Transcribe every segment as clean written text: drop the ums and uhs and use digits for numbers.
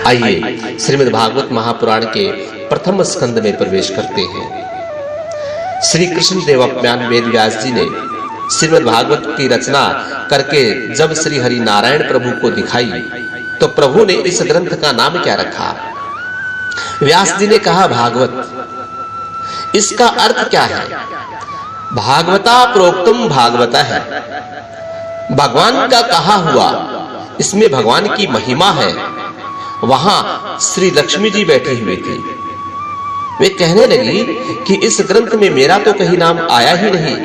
आइए श्रीमद् भागवत महापुराण के प्रथम स्कंद में प्रवेश करते हैं। श्री कृष्ण देवप्यान वेद व्यास जी ने श्रीमद् भागवत की रचना करके जब श्री हरि नारायण प्रभु को दिखाई तो प्रभु ने इस ग्रंथ का नाम क्या रखा? व्यास जी ने कहा भागवत। इसका अर्थ क्या है? भागवता प्रोक्तम भागवता है, भगवान का कहा हुआ, इसमें भगवान की महिमा है। वहां श्री लक्ष्मी जी बैठी हुई थी। वे कहने लगी कि इस ग्रंथ में मेरा तो कहीं नाम आया ही नहीं।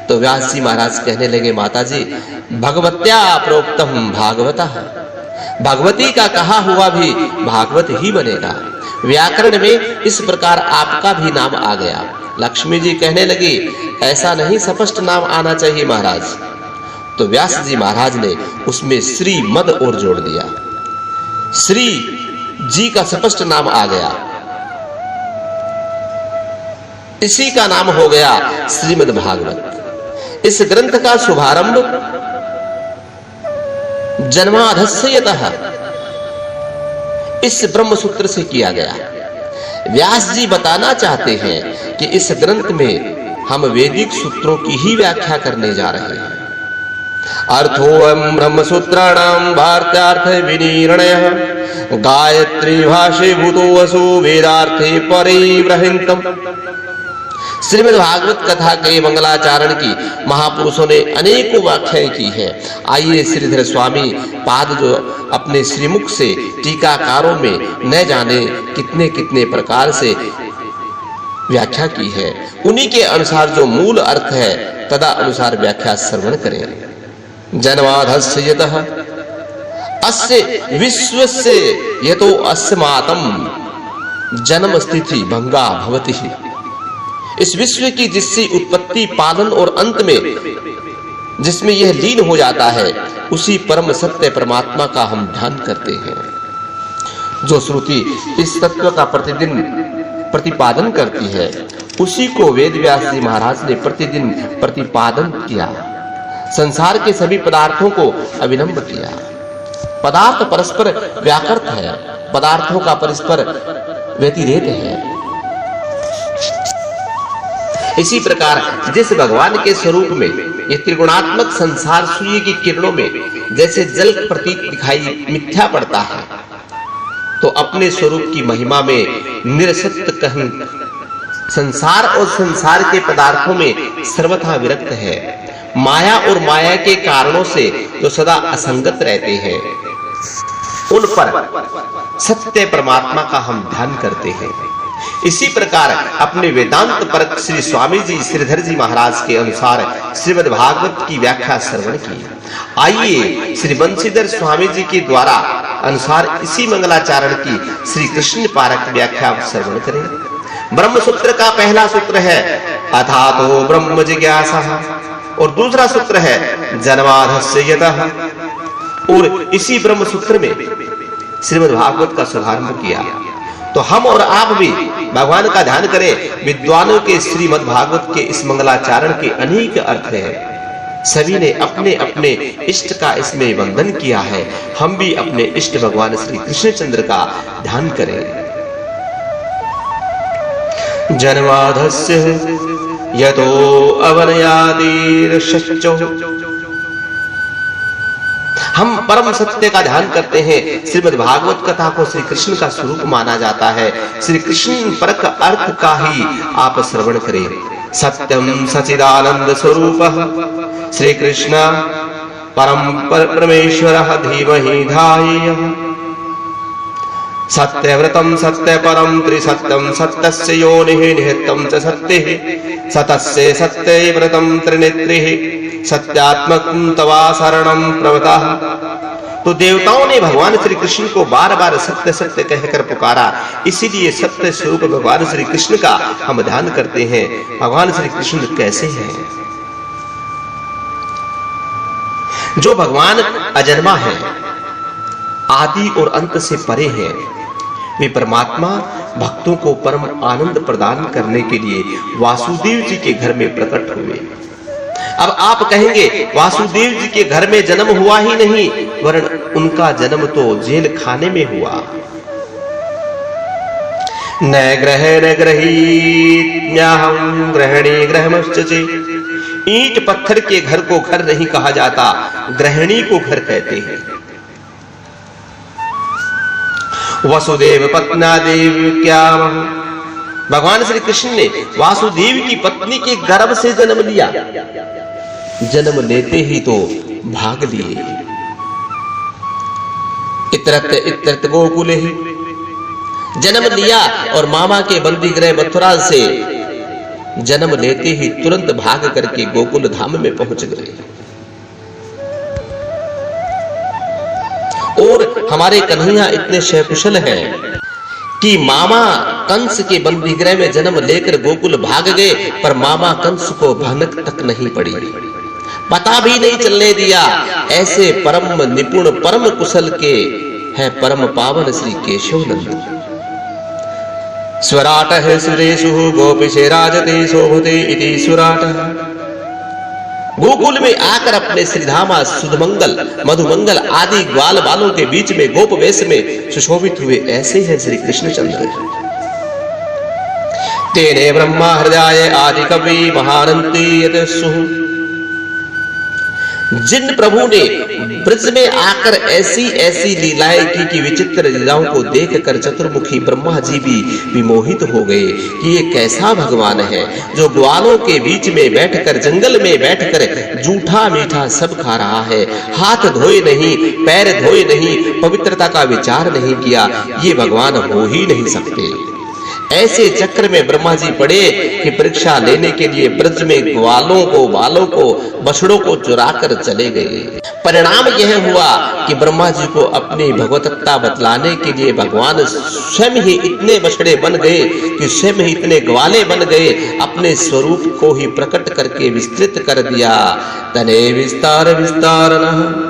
तो व्यास जी महाराज कहने लगे, माता जी भगवत्या प्रोक्तम भागवता, भगवती का कहा हुआ भी भागवत ही बनेगा। व्याकरण में इस प्रकार आपका भी नाम आ गया। लक्ष्मी जी कहने लगी, ऐसा नहीं, स्पष्ट नाम आना चाहिए महाराज। तो व्यास जी महाराज ने उसमें श्री मद और जोड़ दिया। श्री जी का स्पष्ट नाम आ गया, इसी का नाम हो गया श्रीमद् भागवत। इस ग्रंथ का शुभारंभ जन्माधस्यतः इस ब्रह्म सूत्र से किया गया। व्यास जी बताना चाहते हैं कि इस ग्रंथ में हम वैदिक सूत्रों की ही व्याख्या करने जा रहे हैं। अर्थोऽयं ब्रह्मसूत्राणां भार्यार्थ विनिर्णयः, गायत्री भाषे भूतो वसु वेदार्थे परिव्रहितम्। श्रीमद् भागवत कथा के मंगलाचारण की महापुरुषों ने अनेकों व्याख्याएं की है। आइए श्रीधर स्वामी पाद जो अपने श्रीमुख से टीकाकारों में न जाने कितने कितने प्रकार से व्याख्या की है, उन्हीं के अनुसार जो मूल अर्थ है तदा अनुसार व्याख्या श्रवण करें। जन्माधस्य यतः अस्य विश्वस्य यतो अस्मातम जन्म स्थिति भंगा भवति। इस विश्व की जिससे उत्पत्ति, पालन और अंत में जिसमें यह लीन हो जाता है, उसी परम सत्य परमात्मा का हम ध्यान करते हैं। जो श्रुति इस तत्व का प्रतिदिन प्रतिपादन करती है, उसी को वेद व्यास जी महाराज ने प्रतिदिन प्रतिपादन किया। संसार के सभी पदार्थों को अविलंब किया। पदार्थ परस्पर व्याकृत है, पदार्थों का परस्पर व्यतिरेक है। इसी प्रकार जिस भगवान के स्वरूप में ये त्रिगुणात्मक संसार सूर्य की किरणों में जैसे जल प्रतीत दिखाई मिथ्या पड़ता है, तो अपने स्वरूप की महिमा में निरसत्य कहीं संसार और संसार के पदार्थों में सर्वथा विरक्त है। माया और माया के कारणों से जो सदा असंगत रहते हैं, उन पर सत्य परमात्मा का हम ध्यान करते हैं। इसी प्रकार अपने वेदांत परक श्री स्वामी जी श्रीधर जी महाराज के अनुसार श्रीमद् भागवत की व्याख्या श्रवण की। आइए श्री बंशीधर स्वामी जी के द्वारा अनुसार इसी मंगलाचारण की श्री कृष्ण पारक व्याख्या श्रवण करें। ब्रह्म सूत्र का पहला सूत्र है अथातो ब्रह्म जिज्ञासा, और दूसरा सूत्र है जन्माधस्य यतः। और इसी ब्रह्म सूत्र में श्रीमद् भागवत का शुभारंभ किया। तो हम और आप भी भगवान का ध्यान करें। विद्वानों के श्रीमद् भागवत के इस मंगलाचारण के अनेक अर्थ हैं। सभी ने अपने अपने इष्ट का इसमें वंदन किया है। हम भी अपने इष्ट भगवान श्री कृष्णचंद्र का ध्यान करें। जन्माधस्य यतो अवनयादिर्षच्चो, हम परम सत्य का ध्यान करते हैं। श्रीमद् भागवत कथा को श्री कृष्ण का स्वरूप माना जाता है। श्री कृष्ण परक अर्थ का ही आप श्रवण करें। सत्यम सचिदानंद स्वरूपः श्री कृष्ण परम परमेश्वरः धीमहि धायेयः। सत्यव्रतम सत्यपरम त्रिसत्यम सत्यस्य योनिः निहितं च सत्यः सतस्य सत्यव्रतम त्रिनेत्रिः सत्यात्मकं तवा शरणं प्रवतः। तो देवताओं ने भगवान श्री कृष्ण को बार बार सत्य सत्य कहकर पुकारा। इसीलिए सत्य स्वरूप भगवान श्री कृष्ण का हम ध्यान करते हैं। भगवान श्री कृष्ण कैसे हैं? जो भगवान अजन्मा है, आदि और अंत से परे हैं, वे परमात्मा भक्तों को परम आनंद प्रदान करने के लिए वासुदेव जी के घर में प्रकट हुए। अब आप कहेंगे वासुदेव जी के घर में जन्म हुआ ही नहीं वरन उनका जन्म तो जेल खाने में हुआ। न ग्रहण गृहीत्म्यहं ग्रहणे गृहमश्चचे। ईंट पत्थर के घर को घर नहीं कहा जाता, ग्रहणी को घर कहते हैं। वसुदेव पत्नादेव क्या, भगवान श्री कृष्ण ने वासुदेव की पत्नी के गर्भ से जन्म लिया। जन्म लेते ही तो भाग लिए। इतरत इतरत गोकुले ही जन्म लिया और मामा के बंदी गृह मथुरा से जन्म लेते ही तुरंत भाग करके गोकुल धाम में पहुंच गए। और हमारे कन्हैया इतने सकुशल हैं कि मामा कंस के बंदी गृह में जन्म लेकर गोकुल भाग गए, पर मामा कंस को भनक तक नहीं पड़ी, पता भी नहीं चलने दिया। ऐसे परम निपुण परम कुशल के हैं परम पावन श्री केशव नंद। स्वराट है सुरेशु गोपीशे राजते शोभते इति स्वराट। गोकुल में आकर अपने श्रीधामा सुधमंगल मधुमंगल आदि ग्वाल बालों के बीच में गोप वेश में सुशोभित हुए, ऐसे हैं श्री कृष्णचंद्र। तेने ब्रह्मा हृदय आदि कवि महानंती यतसु। जिन प्रभु ने ब्रज में आकर ऐसी ऐसी लीलाएं की कि विचित्र लीलाओं को देखकर चतुर्मुखी ब्रह्मा जी भी विमोहित हो गए कि ये कैसा भगवान है जो ग्वालों के बीच में बैठकर जंगल में बैठकर जूठा मीठा सब खा रहा है, हाथ धोए नहीं, पैर धोए नहीं, पवित्रता का विचार नहीं किया, ये भगवान हो ही नहीं सकते। ऐसे चक्र में ब्रह्मा जी पड़े कि परीक्षा लेने के लिए ब्रज में ग्वालों को बालों को बछड़ों को चुरा कर चले गए। परिणाम यह हुआ कि ब्रह्मा जी को अपनी भगवतत्ता बतलाने के लिए भगवान स्वयं ही इतने बछड़े बन गए कि स्वयं ही इतने ग्वाले बन गए, अपने स्वरूप को ही प्रकट करके विस्तृत कर दिया। तने विस्तार विस्तारनः,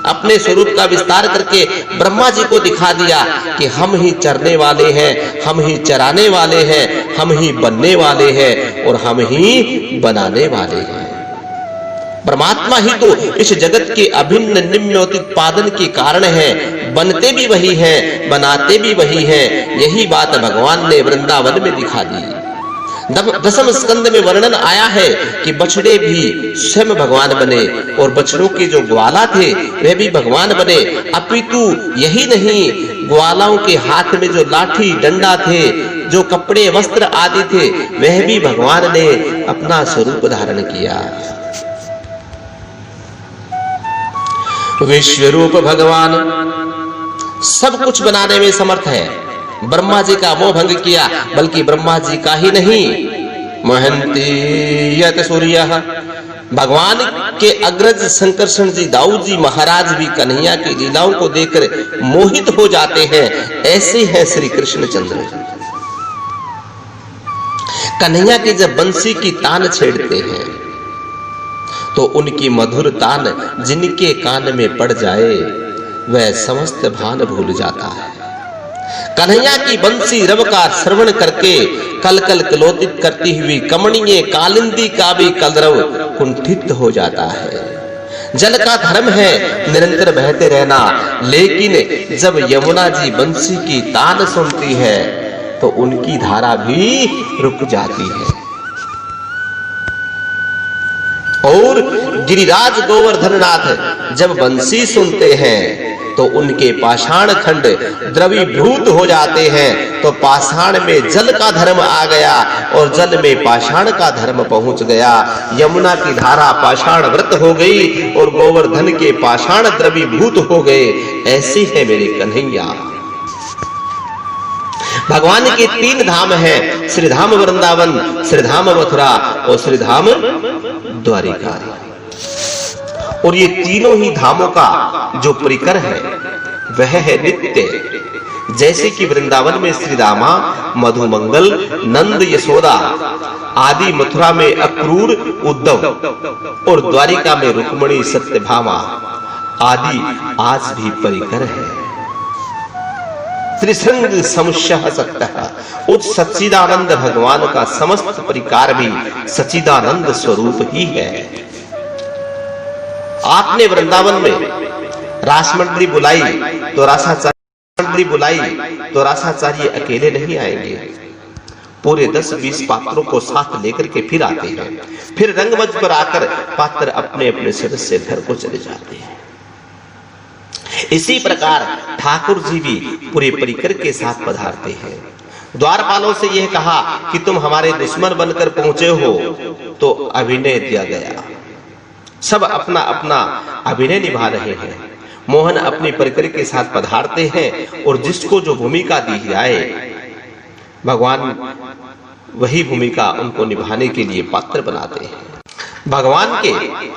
अपने स्वरूप का विस्तार करके ब्रह्मा जी को दिखा दिया कि हम ही चरने वाले हैं, हम ही चराने वाले हैं, हम ही बनने वाले हैं और हम ही बनाने वाले हैं। परमात्मा ही तो इस जगत के अभिन्न निम्नोत्पादन के कारण है, बनते भी वही हैं, बनाते भी वही हैं। यही बात भगवान ने वृंदावन में दिखा दी। दसम स्कंद में वर्णन आया है कि बछड़े भी स्वयं भगवान बने और बछड़ों के जो ग्वाला थे वे भी भगवान बने। अपितु यही नहीं, ग्वालाओं के हाथ में जो लाठी डंडा थे, जो कपड़े वस्त्र आदि थे, वह भी भगवान ने अपना स्वरूप धारण किया। विश्वरूप भगवान सब कुछ बनाने में समर्थ है। ब्रह्मा जी का मोह भंग किया, बल्कि ब्रह्मा जी का ही नहीं, महंती यत सूर्यः, भगवान के अग्रज शंकरषण जी दाऊद जी महाराज भी कन्हैया की लीलाओं को देखकर मोहित हो जाते हैं। ऐसे हैं श्री कृष्णचंद्र। कन्हैया की जब बंसी की तान छेड़ते हैं तो उनकी मधुर तान जिनके कान में पड़ जाए वह समस्त भान भूल जाता है। कन्हैया की बंसी रव का श्रवण करके कल कल कलोतित करती हुई कमणीय कालिंदी का भी कलरव कुंठित हो जाता है। जल का धर्म है निरंतर बहते रहना, लेकिन जब यमुना जी बंसी की तान सुनती है तो उनकी धारा भी रुक जाती है। और गिरिराज गोवर्धननाथ जब बंसी सुनते हैं तो उनके पाषाण खंड द्रवीभूत हो जाते हैं। तो पाषाण में जल का धर्म आ गया और जल में पाषाण का धर्म पहुंच गया। यमुना की धारा पाषाण व्रत हो गई और गोवर्धन के पाषाण द्रवीभूत हो गए। ऐसे है मेरे कन्हैया। भगवान के 3 धाम हैं, श्रीधाम वृंदावन, श्रीधाम मथुरा और श्रीधाम द्वारिका। और ये तीनों ही धामों का जो परिकर है वह है नित्य। जैसे कि वृंदावन में श्रीरामा मधुमंगल नंद यशोदा आदि, मथुरा में अक्रूर उद्धव और द्वारिका में रुक्मणी सत्यभामा आदि आज भी परिकर है। त्रिसंग समुष्यः सत्यः, उस सच्चिदानंद भगवान का समस्त परिकार भी सच्चिदानंद स्वरूप ही है। आपने वृंदावन में रासमंडली बुलाई तो रासाचार्य अकेले नहीं आएंगे, पूरे 10-20 पात्रों को साथ लेकर के फिर आते हैं। फिर रंगमंच पर आकर पात्र अपने अपने सदस्य घर को चले जाते हैं। इसी प्रकार ठाकुर जी भी पूरे परिकर के साथ पधारते हैं। द्वारपालों से यह कहा कि तुम हमारे दुश्मन बनकर पहुंचे हो, तो अभिनय दिया गया। सब अपना अपना अभिनय निभा रहे हैं। मोहन अपनी परिकर के साथ पधारते हैं और जिसको जो भूमिका दी जाए भगवान वही भूमिका उनको निभाने के लिए पात्र बनाते हैं। भगवान के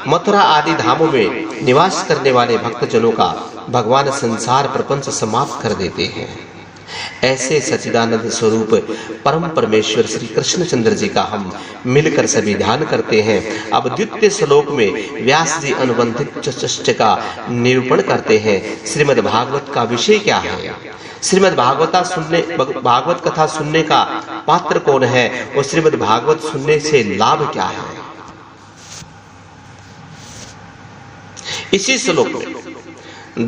मथुरा आदि धामों में निवास करने वाले भक्तजनों का भगवान संसार प्रपंच समाप्त कर देते हैं। ऐसे सच्चिदानंद स्वरूप परम परमेश्वर श्री कृष्णचंद्र जी का हम मिलकर सभी ध्यान करते हैं। अब द्वितीय श्लोक में व्यास जी अनुबंधित चतुष्टय का निरूपण करते हैं। श्रीमद् भागवत का विषय क्या है, श्रीमद् भागवत कथा सुनने का पात्र कौन है और श्रीमद् भागवत सुनने से लाभ क्या है। इसी श्लोक में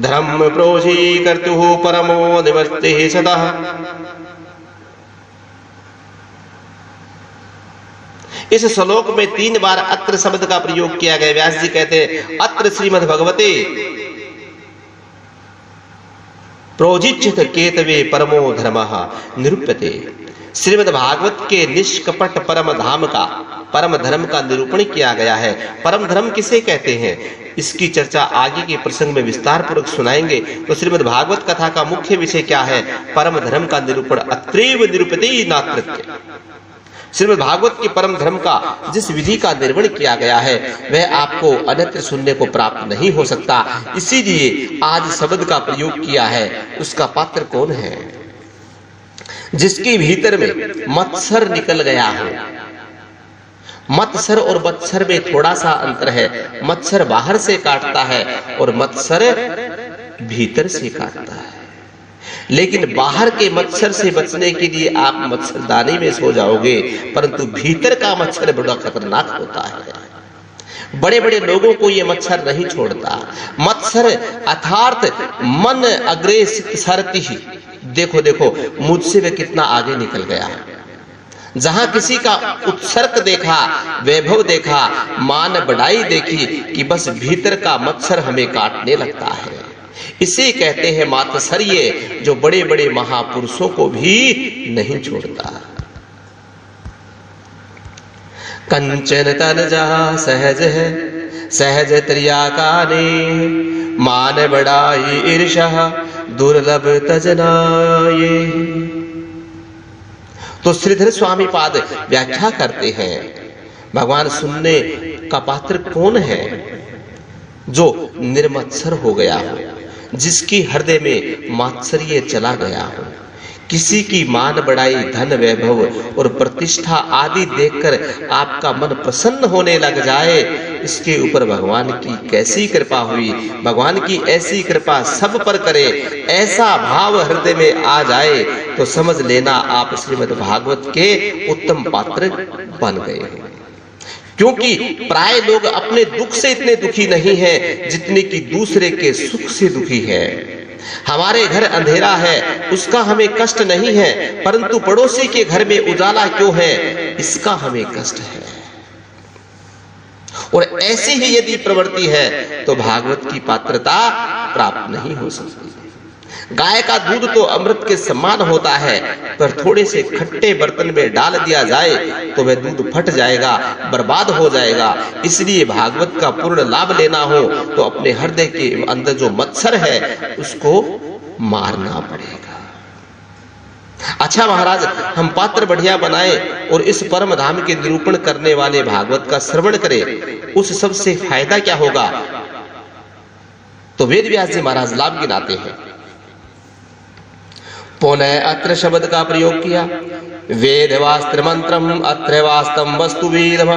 धर्म प्रोषी कर्तुः परमो निवर्ते सदा, इस श्लोक में 3 बार अत्र शब्द का प्रयोग किया गया। व्यास जी कहते हैं अत्र श्रीमद् भगवते प्रोजिच्यत केतवे परमो धर्मः निरूप्यते। श्रीमद् भागवत के निष्कपट परम धर्म का निरूपण किया गया है। परम धर्म किसे कहते हैं, इसकी चर्चा आगे के प्रसंग में विस्तार पूर्वक सुनाएंगे। तो श्रीमद् भागवत कथा का मुख्य विषय क्या है, परम धर्म का निरूपण अत्रैव निरूपते नात्रत्य। श्रीमद् भागवत के परम धर्म का जिस विधि का निर्वहन किया गया है वह आपको अन्यत्र सुनने को प्राप्त नहीं हो सकता। इसीलिए आज शब्द का प्रयोग किया है। उसका पात्र कौन है, जिसके भीतर में मत्सर निकल गया हो। मत्सर और मत्सर में थोड़ा सा अंतर है। मत्सर बाहर से काटता है और मत्सर भीतर से काटता है। लेकिन बाहर के मत्सर से बचने के लिए आप मच्छरदानी में सो जाओगे, परंतु भीतर का मच्छर बड़ा खतरनाक होता है। बड़े बड़े लोगों को ये मच्छर नहीं छोड़ता। मत्सर अर्थात मन अग्रे सरति ही। देखो देखो मुझसे वे कितना आगे निकल गया है। जहां किसी का उत्सर्ग देखा, वैभव देखा, मान बढ़ाई देखी कि बस भीतर का मत्सर हमें काटने लगता है। इसे कहते हैं मात्सर्य, जो बड़े बड़े महापुरुषों को भी नहीं छोड़ता। कंचन तनजा सहज है सहज त्रियाकाने, मान बढ़ाई ईर्षा दुर्लभ तजनाये। तो श्रीधर स्वामी पाद व्याख्या करते हैं भगवान सुनने का पात्र कौन है, जो निर्मत्सर हो गया हो, जिसकी हृदय में मात्सर्य चला गया हो। किसी की मान बढ़ाई, धन वैभव और प्रतिष्ठा आदि देखकर आपका मन प्रसन्न होने लग जाए, इसके ऊपर भगवान की कैसी कृपा हुई। भगवान की ऐसी कृपा सब पर करे, ऐसा भाव हृदय में आ जाए तो समझ लेना आप श्रीमद् भागवत के उत्तम पात्र बन गए। क्योंकि प्राय लोग अपने दुख से इतने दुखी नहीं हैं जितने कि दूसरे के सुख से दुखी हैं। हमारे घर अंधेरा है उसका हमें कष्ट नहीं है, परंतु पड़ोसी के घर में उजाला क्यों है इसका हमें कष्ट है। और ऐसी ही यदि प्रवृत्ति है तो भागवत की पात्रता प्राप्त नहीं हो सकती। गाय का दूध तो अमृत के समान होता है, पर थोड़े से खट्टे बर्तन में डाल दिया जाए तो वह दूध फट जाएगा, बर्बाद हो जाएगा। इसलिए भागवत का पूर्ण लाभ लेना हो तो अपने हृदय के अंदर जो मत्सर है उसको मारना पड़ेगा। अच्छा महाराज, हम पात्र बढ़िया बनाए और इस परम धाम के निरूपण करने वाले भागवत का श्रवण करें, उस सबसे फायदा क्या होगा? तो वेद व्यास जी महाराज लाभ गिनाते हैं। पुनः अत्र शब्द का प्रयोग किया। वेद वास्त्र मंत्रम अत्र वास्तव वस्तु वेदम।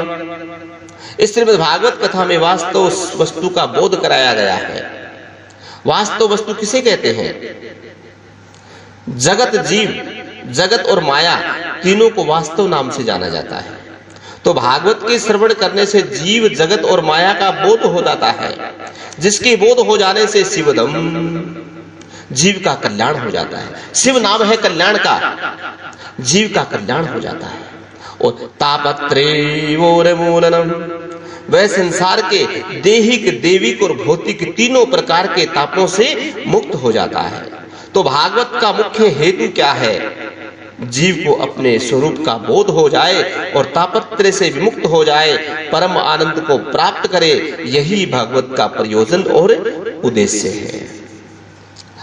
इस श्रीमद् भागवत कथा में वास्तव वस्तु का बोध कराया गया है। वास्तव वस्तु किसे कहते हैं? जगत, जीव, जगत और माया तीनों को वास्तव नाम से जाना जाता है। तो भागवत के श्रवण करने से जीव जगत और माया का बोध हो जाता है, जिसके बोध हो जाने से शिवदम जीव का कल्याण हो जाता है। शिव नाम है कल्याण का, जीव का कल्याण हो जाता है। और तापत्रयोर्मूलनम, वह संसार के देहिक देविक और भौतिक तीनों प्रकार के तापों से मुक्त हो जाता है। तो भागवत का मुख्य हेतु क्या है? जीव को अपने स्वरूप का बोध हो जाए और तापत्रय से विमुक्त हो जाए, परम आनंद को प्राप्त करे, यही भागवत का प्रयोजन और उद्देश्य है।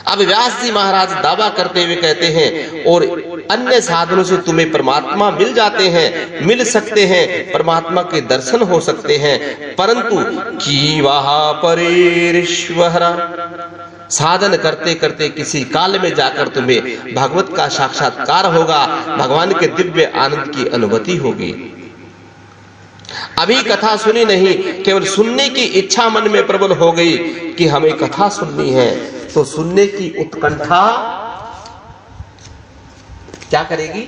अब व्यास जी महाराज दावा करते हुए कहते हैं, और अन्य साधनों से तुम्हें परमात्मा मिल जाते हैं, मिल सकते हैं, परमात्मा के दर्शन हो सकते हैं, परंतु की वहा परेश्वरा, साधन करते करते किसी काल में जाकर तुम्हें भागवत का साक्षात्कार होगा, भगवान के दिव्य आनंद की अनुभूति होगी। अभी कथा सुनी नहीं, केवल सुनने की इच्छा मन में प्रबल हो गई कि हमें कथा सुननी है, तो सुनने की उत्कंठा क्या करेगी?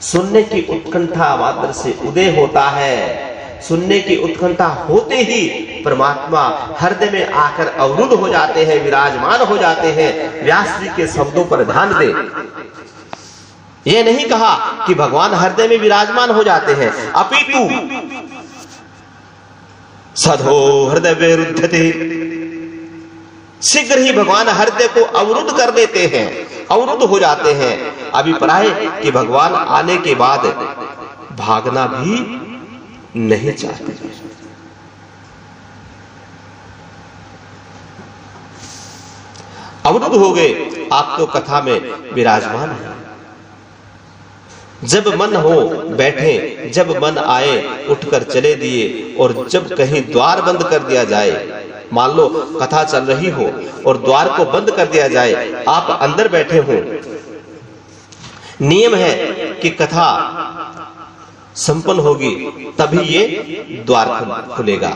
सुनने की उत्कंठा मात्र से उदय होता है। सुनने की उत्कंठा होते ही परमात्मा हृदय में आकर अवरुद्ध हो जाते हैं, विराजमान हो जाते हैं। व्यास जी के शब्दों पर ध्यान दें। यह नहीं कहा कि भगवान हृदय में विराजमान हो जाते हैं, अपितु सधो हृदय विरुद्धते, शीघ्र ही भगवान हृदय को अवरुद्ध कर देते हैं, अवरुद्ध हो जाते हैं। अभिप्राय कि भगवान आने के बाद भागना भी नहीं चाहते। अवरुद्ध हो गए, आप तो कथा में विराजमान हैं। जब मन हो बैठे, जब मन आए उठकर चले दिए, और जब कहीं द्वार बंद कर दिया जाए, मान लो कथा चल रही हो और द्वार को बंद कर दिया जाए, आप अंदर बैठे हो, नियम है कि कथा संपन्न होगी तभी ये द्वार खुलेगा,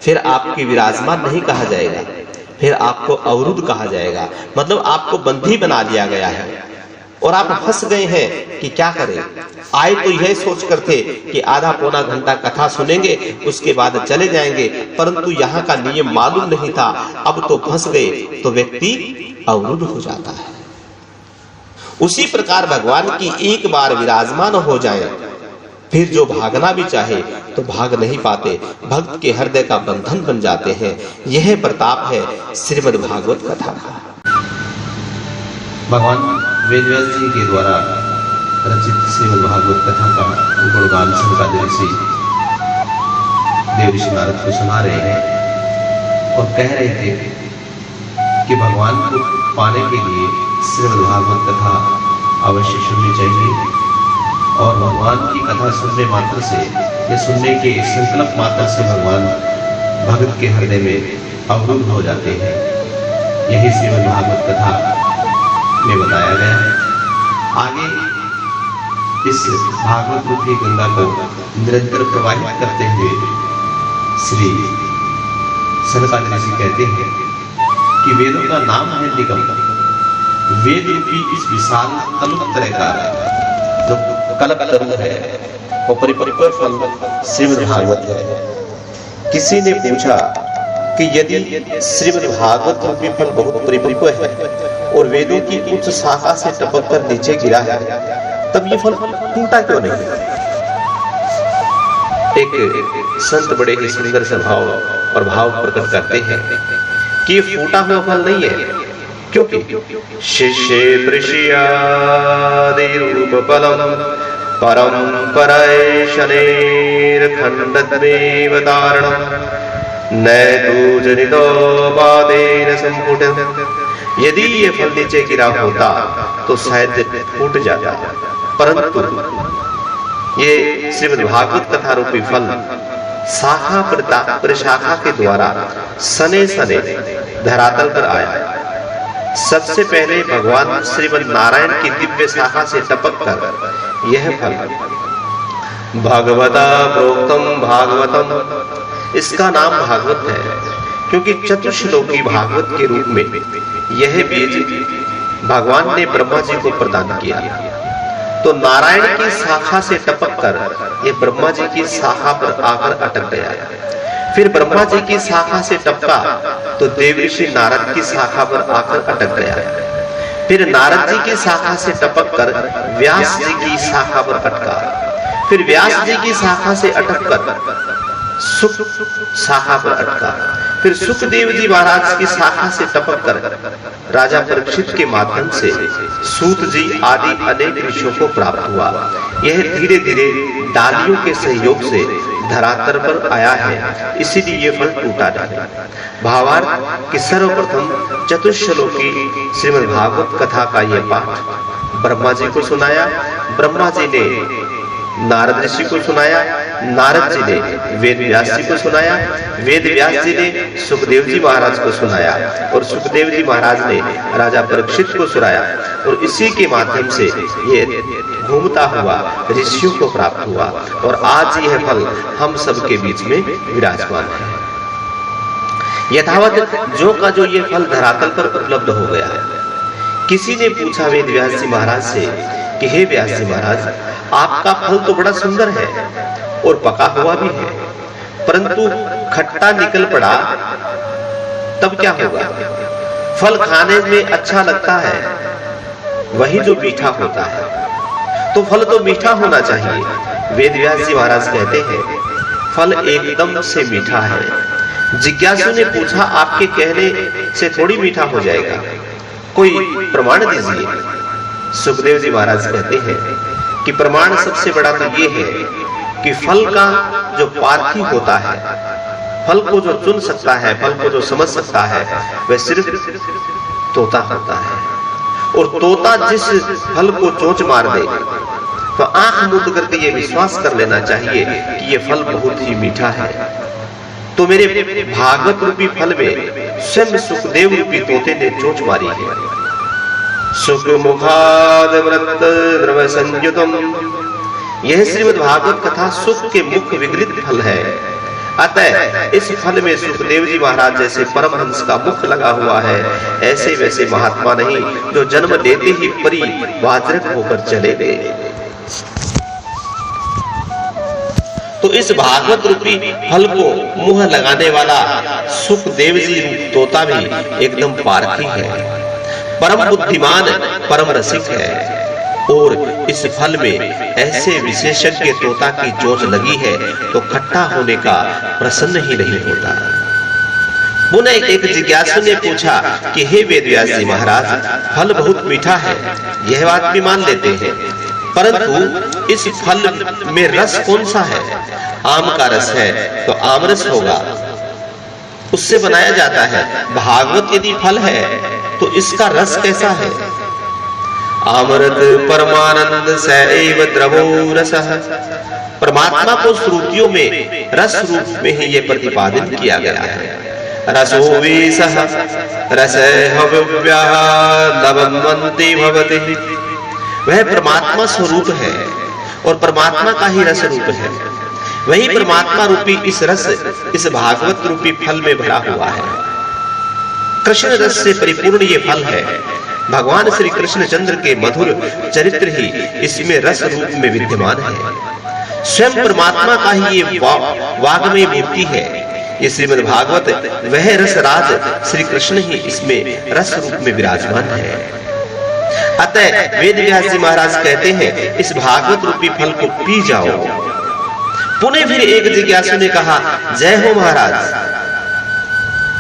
फिर आपकी विराजमान नहीं कहा जाएगा, फिर आपको अवरुद्ध कहा जाएगा। मतलब आपको बंधी बना दिया गया है और आप फंस गए हैं कि क्या करें। आए तो यह सोचकर थे कि आधा पौना घंटा कथा सुनेंगे, उसके बाद चले जाएंगे, परंतु यहाँ का नियम मालूम नहीं था। अब तो फंस गए तो व्यक्ति अवरुद्ध हो जाता है। उसी प्रकार भगवान की एक बार विराजमान हो जाए, फिर जो भागना भी चाहे तो भाग नहीं पाते, भक्त के हृदय का बंधन बन जाते हैं। यह प्रताप है श्रीमद् भागवत कथा का। भगवान वेदव्यास जी के द्वारा रचित श्रीमद् भागवत कथा का गुणगान शंकराचार्य ऋषि देव ऋषि नारद को सुना रहे हैं और कह रहे थे कि भगवान को पाने के लिए श्रीमद् भागवत कथा अवश्य सुननी चाहिए, और भगवान की कथा सुनने मात्र से या सुनने के संकल्प मात्र से भगवान भक्त के हृदय में अवरुद्ध हो जाते हैं। यही श्रीमद् भागवत कथा में बताया गया। आगे इस भागवत रूपी गंगा को निरंतर प्रवाहित करते हुए श्री सनकादिक ऋषि कहते हैं कि वेदों का नाम है निगम। वेद रूपी इस विशाल कल्पत्रय का जो कल्पतरु है वो परिपक्व फल श्रीमद् भागवत है। किसी ने पूछा कि यदि श्रीमद् भागवत रूपी फल बहुत परिपक्व है और वेदों की उच्च शाखा से टपक कर नीचे गिरा है, तब ये फल टूटा क्यों नहीं? एक संत बड़े ही सुंदर से भाव और भाव प्रकट करते हैं कि ये फूटा हुआ फल नहीं है, क्योंकि शिष्ये दृश्यादि रूपफलम परम परय शनेर खंडत्वेव धारणम नैतु जनितो बादेन संपुटम्। यदि ये फल नीचे गिरा होता तो शायद फूट जाता, परंतु ये श्रीमद् भागवत कथा रूपी फल शाखा प्रशाखा के द्वारा सने सने धरातल पर आया। सबसे पहले भगवान श्रीमद् नारायण की दिव्य शाखा से टपक कर यह फल भगवता प्रोक्तम भागवतम, इसका नाम भागवत है, क्योंकि चतुश्लोकी भागवत के रूप में यह बीज भगवान ने ब्रह्मा जी को प्रदान किया। तो नारायण की शाखा से टपककर ये ब्रह्मा जी की शाखा पर आकर अटक गया। फिर ब्रह्मा जी की शाखा से टपका तो देवऋषि नारद की शाखा पर आकर अटक गया। फिर नारद जी की शाखा से टपककर व्यास जी की शाखा पर अटका। फिर व्यास जी की शाखा से अटककर सुक शाखा पर अटका। फिर सुखदेव जी महाराज की शाखा से टपककर राजा परीक्षित के माध्यम से सूत जी आदि अनेक ऋषियों को प्राप्त हुआ। यह धीरे धीरे डालियों के सहयोग से धरातल पर आया है, इसीलिए ये फल टूटा नहीं। भावार्थ कि सर्वप्रथम चतुश्लोकी श्रीमद् भागवत कथा का यह पाठ ब्रह्मा जी को सुनाया। ब्रह्मा जी ने नारद ऋषि को सुनाया। नारद जी ने वेद व्यास जी को सुनाया। वेद व्यास जी ने सुखदेव जी महाराज को सुनाया और सुखदेव जी महाराज ने राजा परीक्षित को सुनाया। और इसी के माध्यम से ये घूमता हुआ ऋषियों को प्राप्त हुआ और आज यह फल हम सबके बीच में विराजमान है। यथावत जो का जो ये फल धरातल पर उपलब्ध हो गया है। किसी ने पूछा वेद व्यास जी महाराज से कि हे व्यास जी महाराज, आपका फल तो बड़ा सुंदर है और पका हुआ भी है, परंतु खट्टा निकल पड़ा तब क्या होगा? फल खाने में अच्छा लगता है, वही जो मीठा होता है, तो फल तो मीठा होना चाहिए। वेद व्यास जी महाराज कहते हैं फल एकदम से मीठा है। जिज्ञासु ने पूछा आपके कहने से थोड़ी मीठा हो जाएगा, कोई प्रमाण दीजिए। सुखदेव जी महाराज कहते हैं कि प्रमाण सबसे बड़ा तो ये है कि फल का जो पार्थी होता है, फल को जो चुन सकता है, फल को जो समझ सकता है, वह सिर्फ तोता होता है। और तोता जिस फल को चोंच मार दे तो आंख मूंद करके ये विश्वास कर लेना चाहिए कि ये फल बहुत ही मीठा है। तो मेरे भागवत रूपी फल में स्वयं सुखदेव रूपी तोते ने चोंच मारी है। सुख मुखाद व्रत द्रव संयुतम, यह श्रीमद् भागवत कथा सुख के मुख्य विगलित फल है। अतः इस फल में सुखदेव जी महाराज जैसे परमहंस का मुख लगा हुआ है, ऐसे वैसे महात्मा नहीं जो जन्म लेते ही परी वाज्रक होकर चले गए। तो इस भागवत रूपी फल को मुंह लगाने वाला सुखदेव जी रूप तोता भी एकदम पारखी है, परम बुद्धिमान, परम रसिक है। और इस फल में ऐसे विशेषज्ञ तोता की चोंच लगी है तो खट्टा होने का प्रश्न ही नहीं होता। पुनः एक जिज्ञासु ने पूछा कि हे वेदव्यास जी महाराज, फल बहुत मीठा है, यह बात भी मान लेते हैं, परंतु इस फल में रस कौन सा है? आम का रस है तो आम रस होगा, उससे बनाया जाता है। भागवत यदि फल है तो इसका रस कैसा है? अमृत परमानंद सैव द्रवो रसः, परमात्मा को श्रुतियों में रस रूप में ही ये प्रतिपादन किया गया है। रसो वेसः रसहव्यः नवमन्ति भवति, वह परमात्मा स्वरूप है और परमात्मा का ही रस रूप है। वही परमात्मा रूपी इस रस, इस भागवत रूपी फल में भरा हुआ है। कृष्ण रस से परिपूर्ण ये फल है। भगवान श्री कृष्ण चंद्र के मधुर चरित्र ही इसमें रस रूप में विद्यमान है। स्वयं परमात्मा का ही ये वाग्मय मूर्ति है। ये श्रीमद् भागवत वह रस राज श्री कृष्ण ही इसमें रस रूप में विराजमान है। अतः वेद व्यास जी महाराज कहते हैं इस भागवत रूपी फल को पी जाओ। पुनः फिर एक जिज्ञासु ने कहा, जय हो महाराज,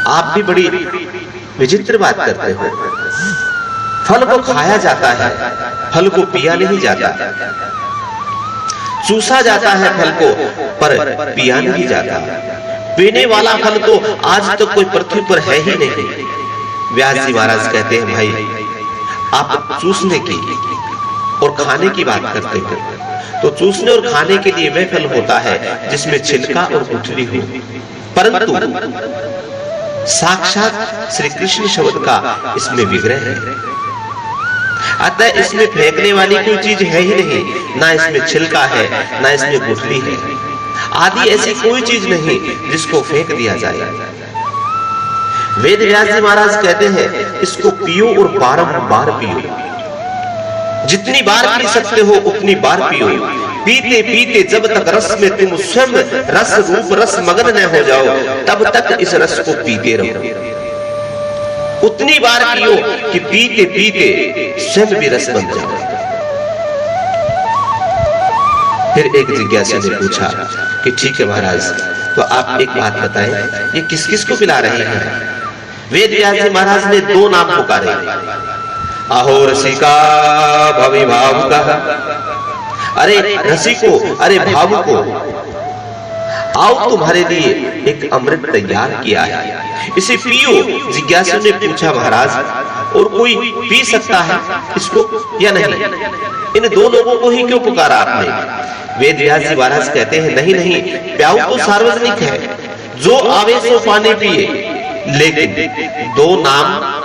आप भी बड़ी विचित्र बात करते हो। फल को खाया जाता है, फल को पिया नहीं जाता। चूसा जाता है फल को, पर पिया नहीं जाता। पीने वाला फल तो आज तक कोई पृथ्वी पर है ही नहीं। व्यास जी महाराज कहते हैं, भाई आप चूसने की और खाने की बात करते हो, तो चूसने और खाने के लिए वह फल होता है जिसमें छिलका और गुठली हो, परंतु साक्षात श्री कृष्ण शब्द का इसमें विग्रह है। अतः इसमें फेंकने वाली कोई चीज है ही नहीं, ना इसमें छिलका है, ना इसमें गुठली है, आदि ऐसी कोई चीज नहीं जिसको फेंक दिया जाए। वेद व्यास जी महाराज कहते हैं इसको पियो और बारंबार पियो। जितनी बार पी सकते हो उतनी बार पियो। पीते पीते जब तक रस में तुम स्वयं रस रूप रस मगन न हो जाओ, तब तक इस रस को पीते रहो। उतनी बार पियो कि पीते पीते स्वयं भी रस बन जाओ। फिर एक जिज्ञासु ने पूछा कि ठीक है महाराज, तो आप एक बात बताएं, ये किस किस को पिला रहे हैं? वेद व्यास जी महाराज ने दो नाम पुकारे, अहो रसिका भवि भावुका। अरे रसिको, अरे भावुको, आओ तुम्हारे लिए एक अमृत तैयार किया है, इसे पियो। जिज्ञासु ने पूछा महाराज, और कोई पी सकता है इसको या नहीं? इन दो लोगों को ही क्यों पुकारा आपने? वेद व्यास जी महाराज कहते हैं, नहीं नहीं, प्याऊ तो सार्वजनिक है, जो आवे सो पानी पिए। लेकिन दो नाम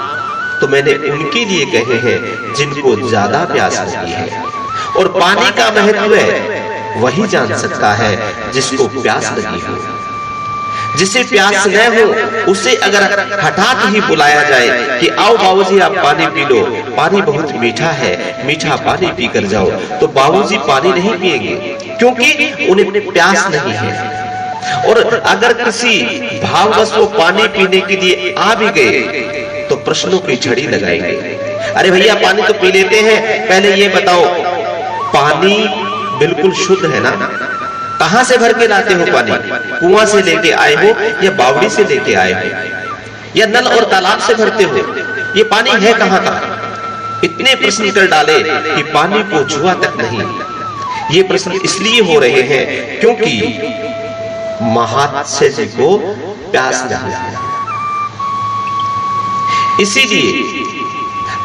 तो मैंने उनके लिए कहे हैं जिनको ज्यादा प्यास लगी है, और पानी का महत्व वही जान सकता है जिसको प्यास लगी हो। जिसे प्यास न हो उसे अगर हठात ही बुलाया जाए कि आओ बाबूजी आप पानी पी लो, पानी बहुत मीठा है, मीठा पानी पी कर जाओ, तो बाबूजी पानी नहीं पिएंगे, क्योंकि उन्हें प्यास नहीं है। और अगर किसी भाववश वो पानी पीने के लिए आ भी गए तो प्रश्नों की झड़ी लगाएंगे। अरे भैया पानी तो पी लेते हैं, पहले ये बताओ पानी बिल्कुल शुद्ध है ना? कहां से भर के लाते हो पानी? कुआं से लेके आए हो या बावड़ी से लेके आए हो या नल और तालाब से भरते हो? ये पानी है कहां का? इतने प्रश्न कर डाले कि पानी को छुआ तक नहीं। ये प्रश्न इसलिए हो रहे हैं क्योंकि महात्स्य जी को प्यास नहीं है। इसीलिए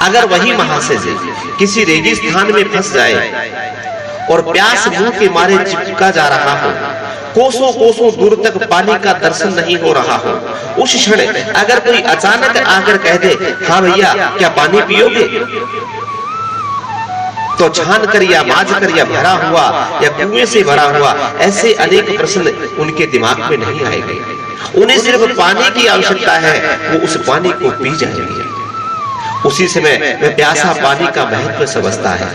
अगर वही महाशय जी किसी रेगिस्तान में फंस जाए और प्यास मुंह के मारे चिपका जा रहा हो, कोसों कोसों दूर तक पानी का दर्शन नहीं हो रहा हो, उस क्षण अगर कोई अचानक आकर कह दे, हाँ भैया क्या पानी पियोगे, तो छान कर या माज कर या भरा हुआ या कुएं से भरा हुआ, ऐसे अनेक प्रश्न उनके दिमाग में नहीं आएंगे। उन्हें सिर्फ पानी की आवश्यकता है, वो उस पानी को पी जाएंगे। उसी समय वह प्यासा पानी का महत्व समझता है।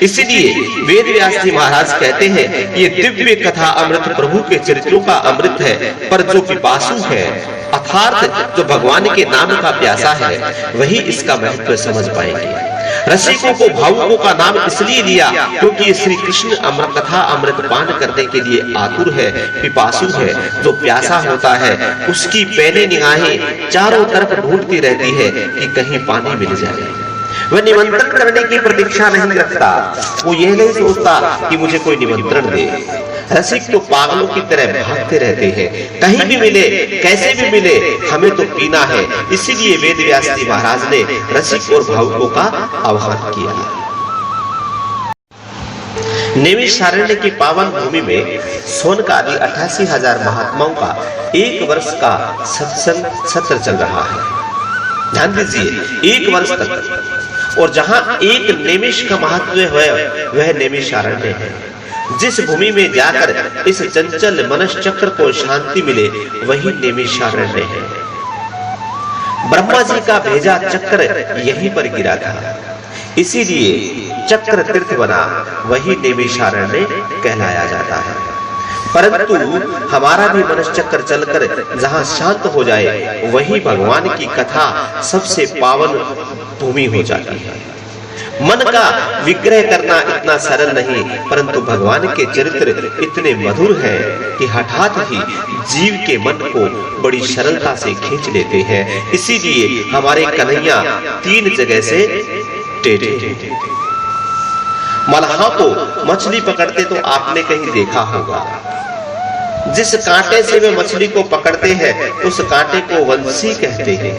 इसीलिए वेद व्यास जी महाराज कहते हैं, ये दिव्य कथा अमृत प्रभु के चरित्रों का अमृत है, पर जो पिपासु है अर्थात जो भगवान के नाम का प्यासा है, वही इसका महत्व समझ पाएंगे। रसिकों को भावुकों का नाम इसलिए लिया क्योंकि श्री कृष्ण अमृत कथा अमृत पान करने के लिए आतुर है, पिपासु है। जो प्यासा होता है उसकी पैनी निगाहें चारों तरफ ढूंढती रहती है कि कहीं पानी मिल जाए। वह निमंत्रण करने की प्रतीक्षा नहीं रखता, वो यह नहीं सोचता कि मुझे कोई निमंत्रण दे। रसिक तो पागलों की तरह भागते रहते हैं, कहीं भी मिले कैसे भी मिले हमें तो पीना है। इसीलिए वेद व्यास जी महाराज ने रसिक और भावुकों का आह्वान किया। नैमिषारण्य की पावन भूमि में सोनकादि 88,000 महात्माओं का 1 वर्ष का सत्संग सत्र चल रहा है। ध्यान दीजिए, 1 वर्ष तक। और जहां एक नैमिष का महत्व है वह नैमिषारण्य है। जिस भूमि में जाकर इस चंचल मनस चक्र को शांति मिले वही नैमिषारण्य है। ब्रह्मा जी का भेजा चक्र यहीं पर गिरा था, इसीलिए चक्र तीर्थ बना, वही नैमिषारण्य कहलाया जाता है। परंतु हमारा भी मनस चक्र चलकर जहां शांत हो जाए वही भगवान की कथा सबसे पावन भूमि हो जाती है। मन का विग्रह करना इतना सरल नहीं, परंतु भगवान के चरित्र इतने मधुर हैं कि हठात ही जीव के मन को बड़ी सरलता से खींच लेते हैं। इसीलिए हमारे कन्हैया 3 जगह से टेढ़े। मल्लाह को मछली पकड़ते तो आपने कहीं देखा होगा, जिस कांटे से वे मछली को पकड़ते हैं उस कांटे को वंशी कहते हैं।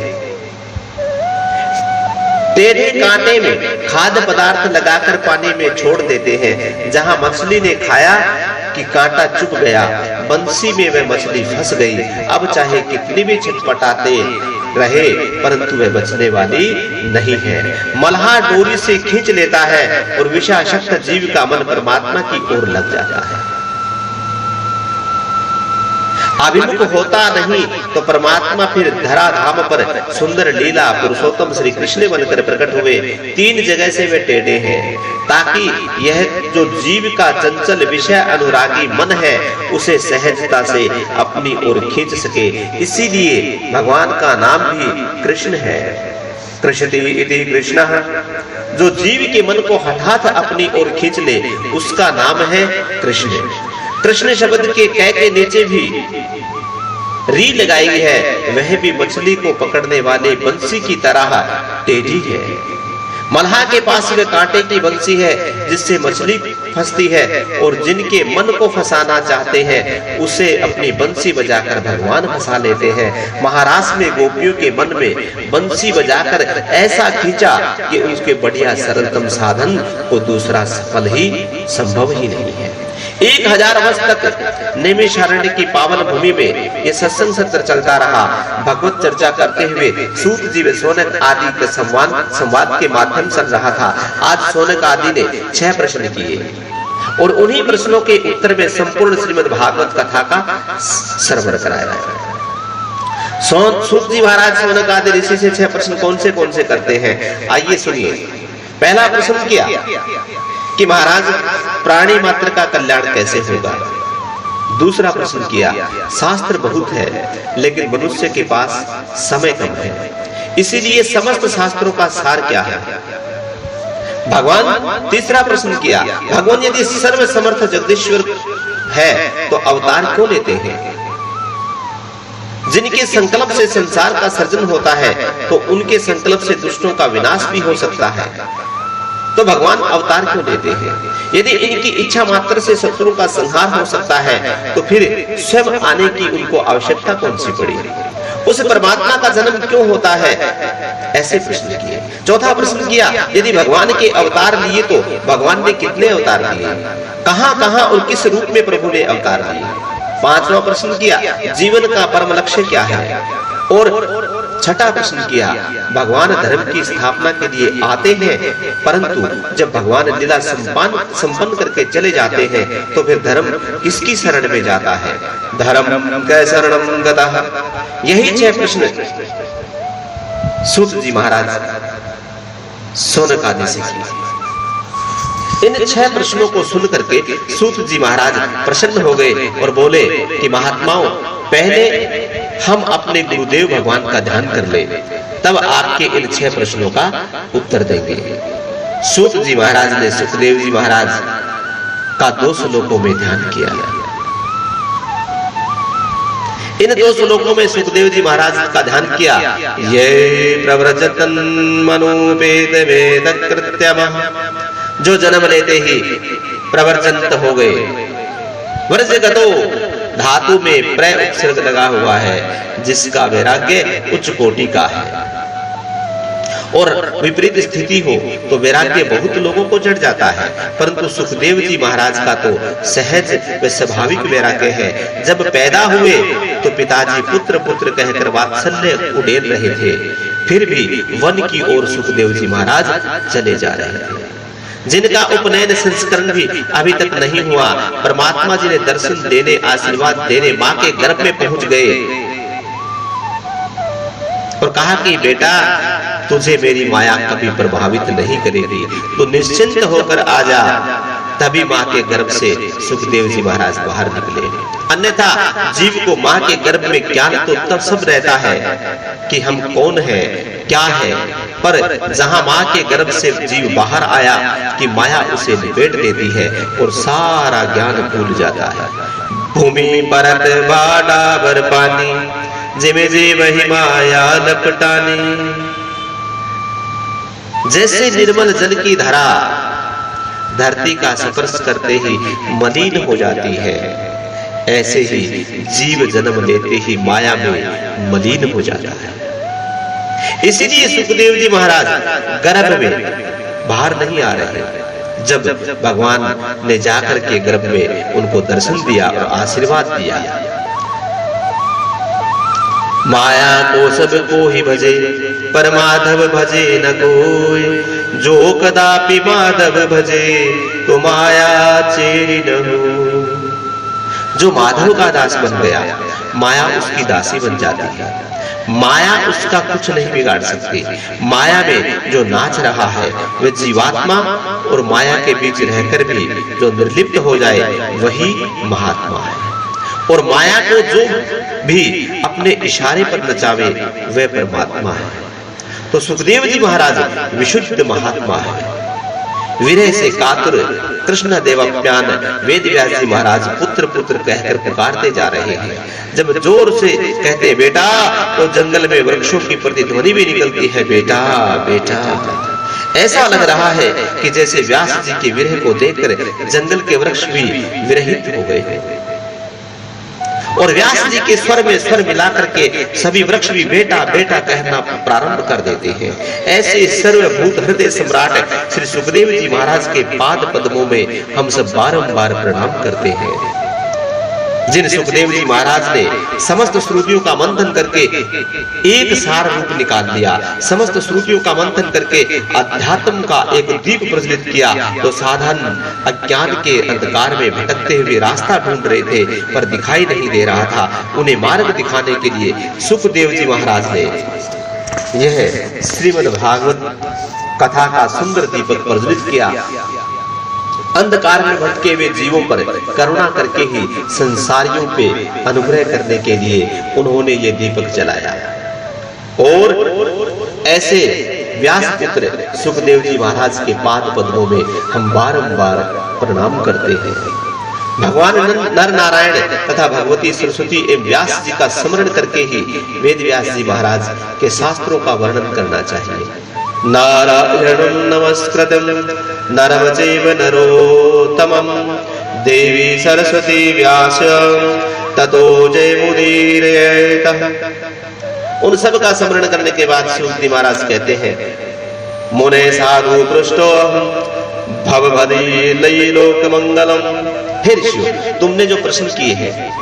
टेढ़े कांटे में खाद्य पदार्थ लगाकर पानी में छोड़ देते हैं। जहां मछली ने खाया कि कांटा चुभ गया, बंसी में वह मछली फंस गई। अब चाहे कितनी भी छटपटाते रहे परंतु वह बचने वाली नहीं है। मल्लाह डोरी से खींच लेता है और विषाशक्त जीव का मन परमात्मा की ओर लग जाता है। अभिमुख होता नहीं तो परमात्मा फिर धराधाम पर सुंदर लीला पुरुषोत्तम श्री कृष्ण बनकर प्रकट हुए। 3 जगह से वे टेढ़े हैं ताकि यह जो जीव का चंचल विषय अनुरागी मन है उसे सहजता से अपनी ओर खींच सके। इसीलिए भगवान का नाम भी कृष्ण है। कृष्णति इति कृष्णः, जो जीव के मन को हठात अपनी ओर खींच ले उसका नाम है कृष्ण। कृष्ण शब्द के कै के नीचे भी री लगाई है, वह भी मछली को पकड़ने वाले बंसी की तरह टेढ़ी है। मल्लाह के पास वह कांटे की बंसी है जिससे मछली फंसती है और जिनके मन को फंसाना चाहते हैं उसे अपनी बंसी बजाकर भगवान फंसा लेते हैं। महाराष्ट्र में गोपियों के मन में बंसी बजाकर ऐसा खींचा कि उनके बढ़िया सरलतम साधन को दूसरा सफल ही संभव ही नहीं है। 1000 वर्ष तक नैमिषारण्य की पावन भूमि में यह सत्संग सत्र चलता रहा। भगवत चर्चा करते हुए सूत जी व शौनक आदि का संवाद के माध्यम चल रहा था। आज शौनक आदि ने 6 प्रश्न किए और उन्हीं प्रश्नों के उत्तर में संपूर्ण श्रीमद् भागवत कथा का श्रवण कराया। सूत जी महाराज शौनक आदि ऋषि से 6 प्रश्न कौन से करते हैं, आइए सुनिए। पहला प्रश्न किया कि महाराज प्राणी मात्र का कल्याण कैसे होगा। दूसरा प्रश्न किया, शास्त्र बहुत है लेकिन मनुष्य के पास समय कम है, इसीलिए समस्त शास्त्रों का सार क्या है। भगवान तीसरा प्रश्न किया, भगवान यदि सर्व समर्थ जगदीश्वर है तो अवतार क्यों लेते हैं। जिनके संकल्प से संसार का सृजन होता है तो उनके संकल्प से दुष्टों का विनाश भी हो सकता है, तो भगवान अवतार क्यों लेते हैं। यदि इनकी इच्छा मात्र से शत्रु का संहार हो सकता है तो फिर स्वयं आने की उनको आवश्यकता कौन सी पड़ी। उस परमात्मा का जन्म क्यों होता है, ऐसे प्रश्न किए। चौथा प्रश्न किया, यदि भगवान के अवतार लिए तो भगवान ने कितने अवतार लिए, कहां और किस रूप में प्रभु ने अवतार लिए। पांचवा प्रश्न किया, जीवन का परम लक्ष्य क्या है। और छठा प्रश्न किया, भगवान धर्म की स्थापना के लिए आते हैं परंतु जब भगवान लीला संपन्न करके चले जाते हैं तो फिर धर्म किसकी शरण में जाता है। धर्म कै शरणं गतः। यही 6 प्रश्न सूत जी महाराज शौनक आदि से किए। इन 6 प्रश्नों को सुन करके सूत जी महाराज प्रसन्न हो गए और बोले कि महात्माओं, पहले हम अपने गुरुदेव भगवान का ध्यान कर ले, तब आपके इन 6 प्रश्नों का उत्तर देंगे। सूत जी महाराज ने सुखदेव जी महाराज का 2 श्लोकों में ध्यान किया। इन 2 श्लोकों में सुखदेव जी महाराज का ध्यान किया। ये प्रव्रजतन मनोपेत वेद कृत्यम, जो जन्म लेते ही प्रवर्जंत हो गए। वर्जगतो धातु में प्रय उपसर्ग लगा हुआ है जिसका वैराग्य उच्च कोटि का है और विपरीत स्थिति हो तो वैराग्य बहुत लोगों को चढ़ जाता है, परंतु सुखदेव जी महाराज का तो सहज व स्वाभाविक वैराग्य है। जब पैदा हुए तो पिताजी पुत्र पुत्र कहकर वात्सल्य उड़ेल रहे थे, फिर भी वन की ओर सुखदेव जी महाराज चले जा रहे थे। जिनका उपनयन संस्करण भी अभी तक नहीं हुआ, परमात्मा जी ने दर्शन देने आशीर्वाद देने मां के गर्भ में पहुंच गए और कहा कि बेटा तुझे मेरी माया कभी प्रभावित नहीं करेगी, तो निश्चिंत होकर आ जा। तभी मां के गर्भ से सुखदेव जी महाराज बाहर निकले। अन्यथा जीव को मां के गर्भ में ज्ञान तो तब सब रहता है कि हम कौन है क्या है, पर जहां मां के गर्भ से जीव बाहर आया कि माया उसे लपेट देती है और सारा ज्ञान भूल जाता है। भूमि परत बाड़ा बर पानी जिमे जी वही माया लपटानी। जैसे निर्मल जल की धारा धरती का स्पर्श करते ही मलिन हो जाती है, ऐसे ही जीव जन्म लेते ही माया में मलिन हो जाता है। इसीलिए सुखदेव जी महाराज गर्भ में बाहर नहीं आ रहे। जब भगवान ने जाकर के गर्भ में उनको दर्शन दिया और आशीर्वाद दिया, माया को सब को ही भजे पर माधव भजे न कोई, जो कदापि माधव भजे तो माया चेरी न हो। जो माधव का दास बन गया माया उसकी दासी बन जाती है। माया उसका कुछ नहीं बिगाड़ सकती। माया में जो नाच रहा है वह जीवात्मा, और माया के बीच रहकर भी जो निर्लिप्त हो जाए वही महात्मा है। और माया को जो भी अपने इशारे पर नचावे वह परमात्मा है। तो सुखदेव जी महाराज विशुद्ध महात्मा है। विरह से कातुर कृष्ण देवप्यान वेद व्यास जी महाराज पुत्र पुत्र कहकर पुकारते जा रहे हैं। जब जोर से कहते बेटा, तो जंगल में वृक्षों की प्रतिध्वनि भी निकलती है, बेटा बेटा। ऐसा लग रहा है कि जैसे व्यास जी के विरह को देखकर जंगल के वृक्ष भी विरहित हो गए हैं। और व्यास जी के स्वर में स्वर मिलाकर के सभी वृक्ष भी बेटा बेटा कहना प्रारंभ कर देते हैं। ऐसे सर्वभूत हृदय सम्राट श्री सुखदेव जी महाराज के पाद पद्मों में हम सब बारंबार प्रणाम करते हैं। जिन सुखदेव जी महाराज ने समस्त श्रुतियों का मंथन करके एक सार रूप निकाल दिया, समस्त श्रुतियों का मंथन करके अध्यात्म का एक दीप प्रज्वलित किया, तो साधारण अज्ञान के अंधकार में भटकते हुए रास्ता ढूंढ रहे थे पर दिखाई नहीं दे रहा था। उन्हें मार्ग दिखाने के लिए सुखदेव जी महाराज ने यह श्रीमद् भागवत कथा का सुंदर दीपक प्रज्वलित किया। अंधकार में भटके हुए जीवों पर करुणा करके ही संसारियों पे अनुग्रह करने के लिए उन्होंने ये दीपक जलाया। और ऐसे व्यास पुत्र सुखदेव जी महाराज के पाद पद्मों में हम बारंबार प्रणाम करते हैं। भगवान नर नारायण तथा भगवती सरस्वती एवं व्यास जी का स्मरण करके ही वेद व्यास जी महाराज के शास्त्रों का वर्णन करना चाहिए। नारायणं नमस्कृतं नरं चैव नरोत्तमं देवी सरस्वती व्यास ततो जयमुदीरयेत। उन सब का स्मरण करने के बाद सुखदेव जी महाराज कहते हैं, मुने साधु पृष्ठो भवभदी लोक मंगलम। हे ऋषियों, तुमने जो प्रश्न किए हैं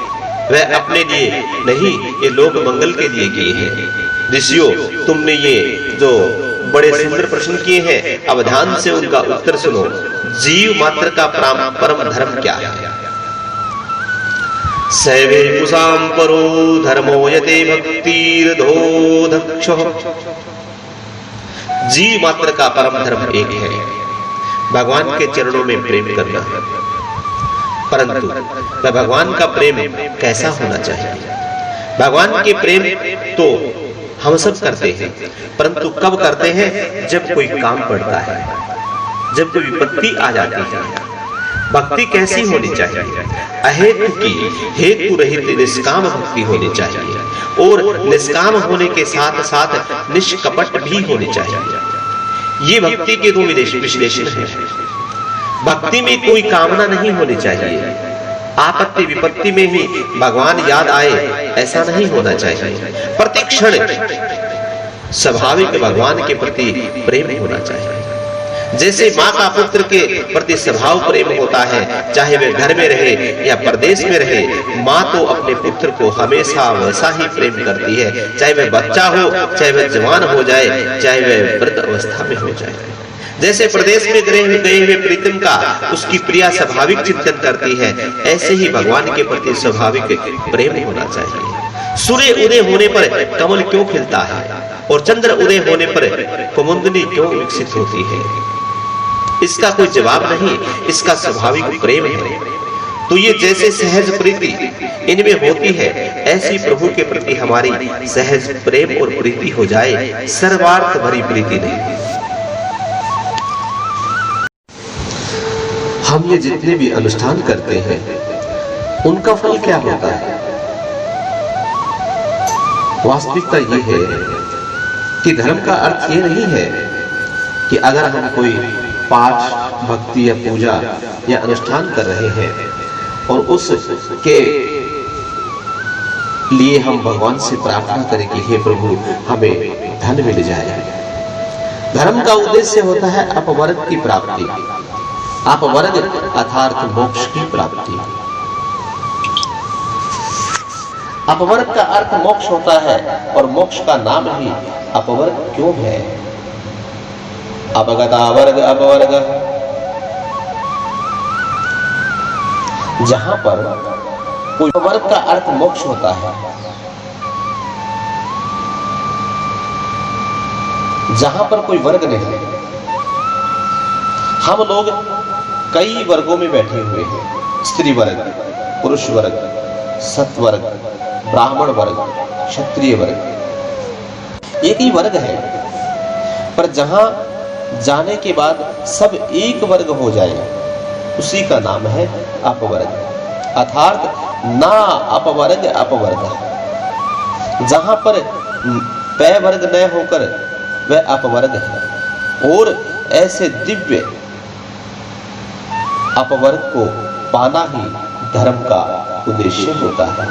वह अपने लिए नहीं, ये लोक मंगल के लिए किए हैं। ऋषियों, तुमने ये जो बड़े सुंदर प्रश्न किए हैं, अब ध्यान से उनका उत्तर सुनो। जीव मात्र का परम धर्म क्या है? सैवे कुसाम परो धर्मो यते भक्तिर्धोधक्षो। जीव मात्र का परम धर्म एक है, भगवान के चरणों में प्रेम करना। परंतु वह भगवान का प्रेम कैसा होना चाहिए? भगवान के प्रेम तो हम सब करते हैं, परंतु कब करते हैं? जब कोई काम पड़ता है, जब कोई विपत्ति आ जाती है। भक्ति कैसी होनी चाहिए? अहेतु की हेतु रहित निष्काम भक्ति होनी चाहिए, और निष्काम होने के साथ साथ निष्कपट भी होनी चाहिए। ये भक्ति के दो विश्लेषण है। भक्ति में कोई कामना नहीं होनी चाहिए। आपत्ति विपत्ति में ही भगवान याद आए ऐसा नहीं होना चाहिए। प्रति क्षण स्वाभाविक भगवान के प्रति प्रेम होना चाहिए। जैसे माँ का पुत्र के प्रति स्वभाव प्रेम होता है, चाहे वह घर में रहे या परदेश में रहे, माँ तो अपने पुत्र को हमेशा वैसा ही प्रेम करती है, चाहे वह बच्चा हो, चाहे वह जवान हो जाए, चाहे वह वृद्ध अवस्था में हो जाए। जैसे प्रदेश में गए हुए प्रीतम का उसकी प्रिया स्वाभाविक चिंतन करती है, ऐसे ही भगवान के प्रति स्वाभाविक प्रेम होना चाहिए। सूर्य उदय होने पर कमल क्यों खिलता है और चंद्र उदय होने पर कुमुदनी क्यों विकसित होती है? इसका कोई जवाब नहीं, इसका स्वाभाविक प्रेम है। तो ये जैसे सहज प्रीति इनमें होती है, ऐसी प्रभु के प्रति हमारी सहज प्रेम और प्रीति हो जाए, सर्वार्थ भरी प्रीति नहीं। हम ये जितने भी अनुष्ठान करते हैं उनका फल क्या होता है? वास्तविकता ये है कि धर्म का अर्थ ये नहीं है कि अगर हम कोई पाठ, भक्ति या पूजा या अनुष्ठान कर रहे हैं और उसके लिए हम भगवान से प्रार्थना करें कि हे प्रभु हमें धन मिल जाए। धर्म का उद्देश्य होता है अपवर्ग की प्राप्ति, अपवर्ग अर्थात मोक्ष की प्राप्ति। अपवर्ग का अर्थ मोक्ष होता है और मोक्ष का नाम ही अपवर्ग क्यों है? अपगतावर्ग अपवर्ग, जहां पर कोई वर्ग का अर्थ मोक्ष होता है। जहां पर कोई वर्ग नहीं, हम लोग कई वर्गों में बैठे हुए हैं, स्त्री वर्ग, पुरुष वर्ग, सत वर्ग, ब्राह्मण वर्ग, क्षत्रिय वर्ग, एक ही वर्ग है। पर जहां जाने के बाद सब एक वर्ग हो जाए, उसी का नाम है अपवर्ग, अर्थात ना अपवर्ग अपवर्ग। जहां पर पै वर्ग न होकर वह अपवर्ग है, और ऐसे दिव्य अपवर्ग को पाना ही धर्म का उद्देश्य होता है।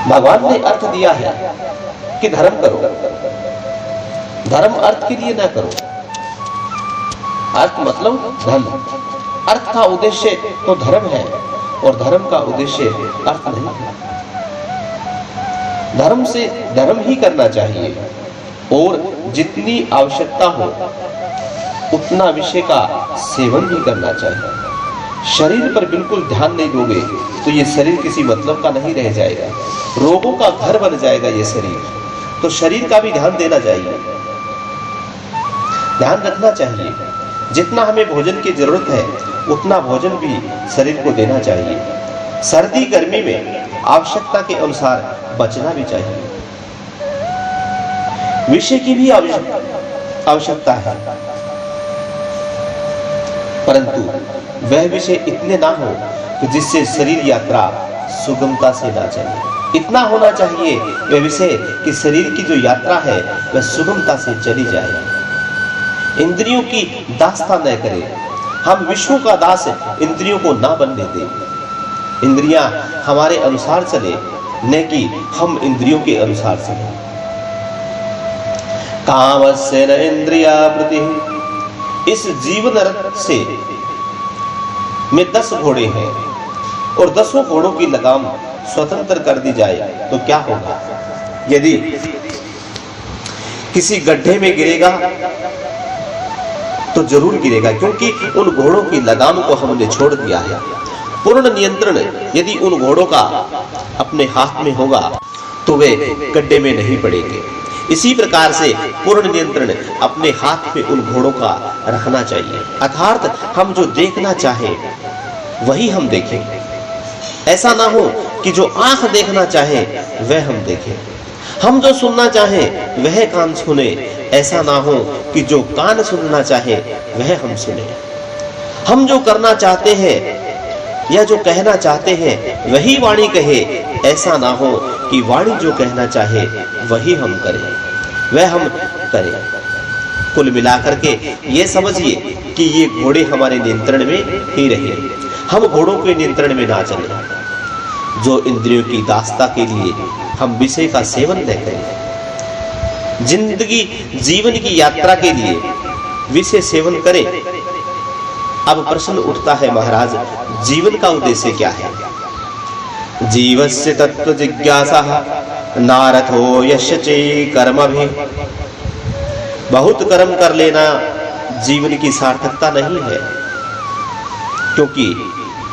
भगवान ने अर्थ दिया है कि धर्म करो, धर्म अर्थ के लिए ना करो। अर्थ मतलब धन, अर्थ का उद्देश्य तो धर्म है और धर्म का उद्देश्य अर्थ नहीं है। धर्म से धर्म ही करना चाहिए और जितनी आवश्यकता हो उतना विषय का सेवन भी करना चाहिए। शरीर पर बिल्कुल ध्यान नहीं दोगे तो ये शरीर किसी मतलब का नहीं रह जाएगा, रोगों का घर बन जाएगा ये शरीर। तो शरीर का भी ध्यान देना चाहिए, ध्यान रखना चाहिए। जितना हमें भोजन की जरूरत है उतना भोजन भी शरीर को देना चाहिए। सर्दी गर्मी में आवश्यकता के अनुसार बचना भी चाहिए। विषय की भी आवश्यकता है, परंतु वह विषय इतने ना हो कि जिससे शरीर यात्रा सुगमता से ना चले। इतना होना चाहिए वह विषय कि शरीर की जो यात्रा है वह सुगमता से चली जाए। इंद्रियों की दासता न करे, हम विषयों का दास इंद्रियों को ना बनने दें। इंद्रियां हमारे अनुसार चले, न कि हम इंद्रियों के अनुसार चले। कामस्य न इंद्रिया प्रति, इस जीवन रथ से में 10 घोड़े हैं और 10 घोड़ों की लगाम स्वतंत्र कर दी जाए तो क्या होगा? यदि किसी गड्ढे में गिरेगा तो जरूर गिरेगा, क्योंकि उन घोड़ों की लगाम को हमने छोड़ दिया है। पूर्ण नियंत्रण यदि उन घोड़ों का अपने हाथ में होगा तो वे गड्ढे में नहीं पड़ेंगे। इसी प्रकार से पूर्ण नियंत्रण अपने हाथ में उन घोड़ों का रखना चाहिए, अर्थात हम जो देखना चाहें वही हम देखें। ऐसा ना हो कि जो आंख देखना चाहे वह हम देखें, हम जो सुनना चाहें वह कान सुने। ऐसा ना हो कि जो कान सुनना चाहे वह हम सुने। हम जो करना चाहते हैं या जो कहना चाहते हैं वही वाणी कहे। ऐसा ना हो कि वाणी जो कहना चाहे वही हम करें, वह हम करें। कुल मिलाकर के ये समझिए कि ये घोड़े हमारे नियंत्रण में ही रहे, हम घोड़ों के नियंत्रण में ना चले। जो इंद्रियों की दासता के लिए हम विषय का सेवन न करें। जिंदगी जीवन की यात्रा के लिए विषय सेवन करें। अब प्रश्न उठता है महाराज, जीवन का उद्देश्य क्या है? जीवस्य तत्व जिज्ञासा नारथो यश्चे कर्म भी। बहुत कर्म कर लेना जीवन की सार्थकता नहीं है, क्योंकि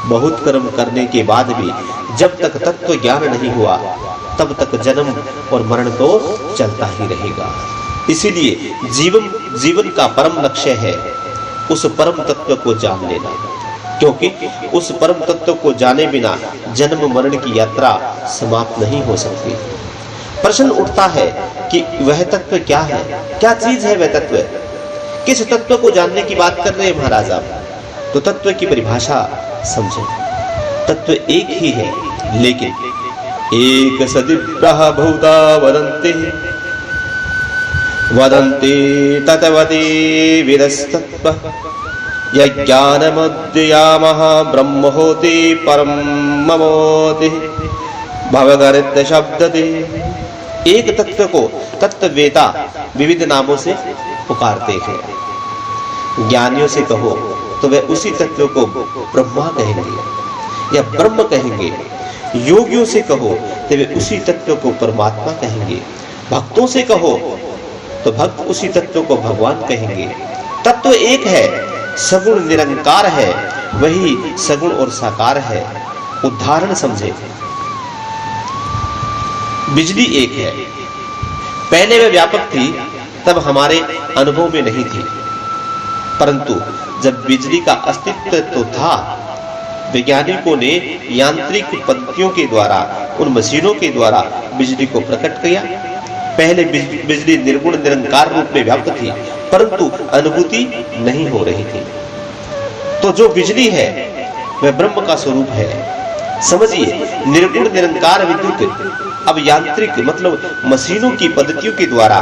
बहुत कर्म करने के बाद भी जब तक तत्व ज्ञान नहीं हुआ तब तक जन्म और मरण तो चलता ही रहेगा। इसीलिए जीवन का परम लक्ष्य है उस परम तत्व को जान लेना, क्योंकि उस परम तत्व को जाने बिना जन्म मरण की यात्रा समाप्त नहीं हो सकती। प्रश्न उठता है कि वह तत्व क्या है, क्या चीज है वह तत्व? किस तत्व को जानने की बात कर रहे हैं महाराज आप? तो तत्व की परिभाषा समझें। तत्व एक ही है, लेकिन एक सदिव्यः भूता वदन्ति तत्वति विदस्तत्व यज्ञानमद्यामः ब्रह्म होति परम ममोति भवगर्त शब्दति। एक तत्व को तत्ववेता विविध नामों से पुकारते हैं। ज्ञानियों से कहो तो वे उसी तत्व को ब्रह्मा कहेंगे या ब्रह्म कहेंगे। योगियों से कहो तो वे उसी तत्व को परमात्मा कहेंगे। भक्तों से कहो तो भक्त उसी तत्व को भगवान कहेंगे। तत्व एक है, सगुण निरंकार है, वही सगुण और साकार है। उदाहरण समझे। बिजली एक है, पहले वह व्यापक थी, तब हमारे अनुभव में नहीं थी, परंतु जब बिजली का अस्तित्व तो था, वैज्ञानिकों ने यांत्रिक पद्धतियों के द्वारा, उन मशीनों के द्वारा बिजली को प्रकट किया। पहले बिजली निर्गुण निरंकार रूप में व्याप्त थी, परंतु अनुभूति नहीं हो रही थी। तो जो बिजली है वह ब्रह्म का स्वरूप है। समझिए, निर्गुण निरंकार विद्युत अब यांत्रिक मतलब मशीनों की पद्धतियों के द्वारा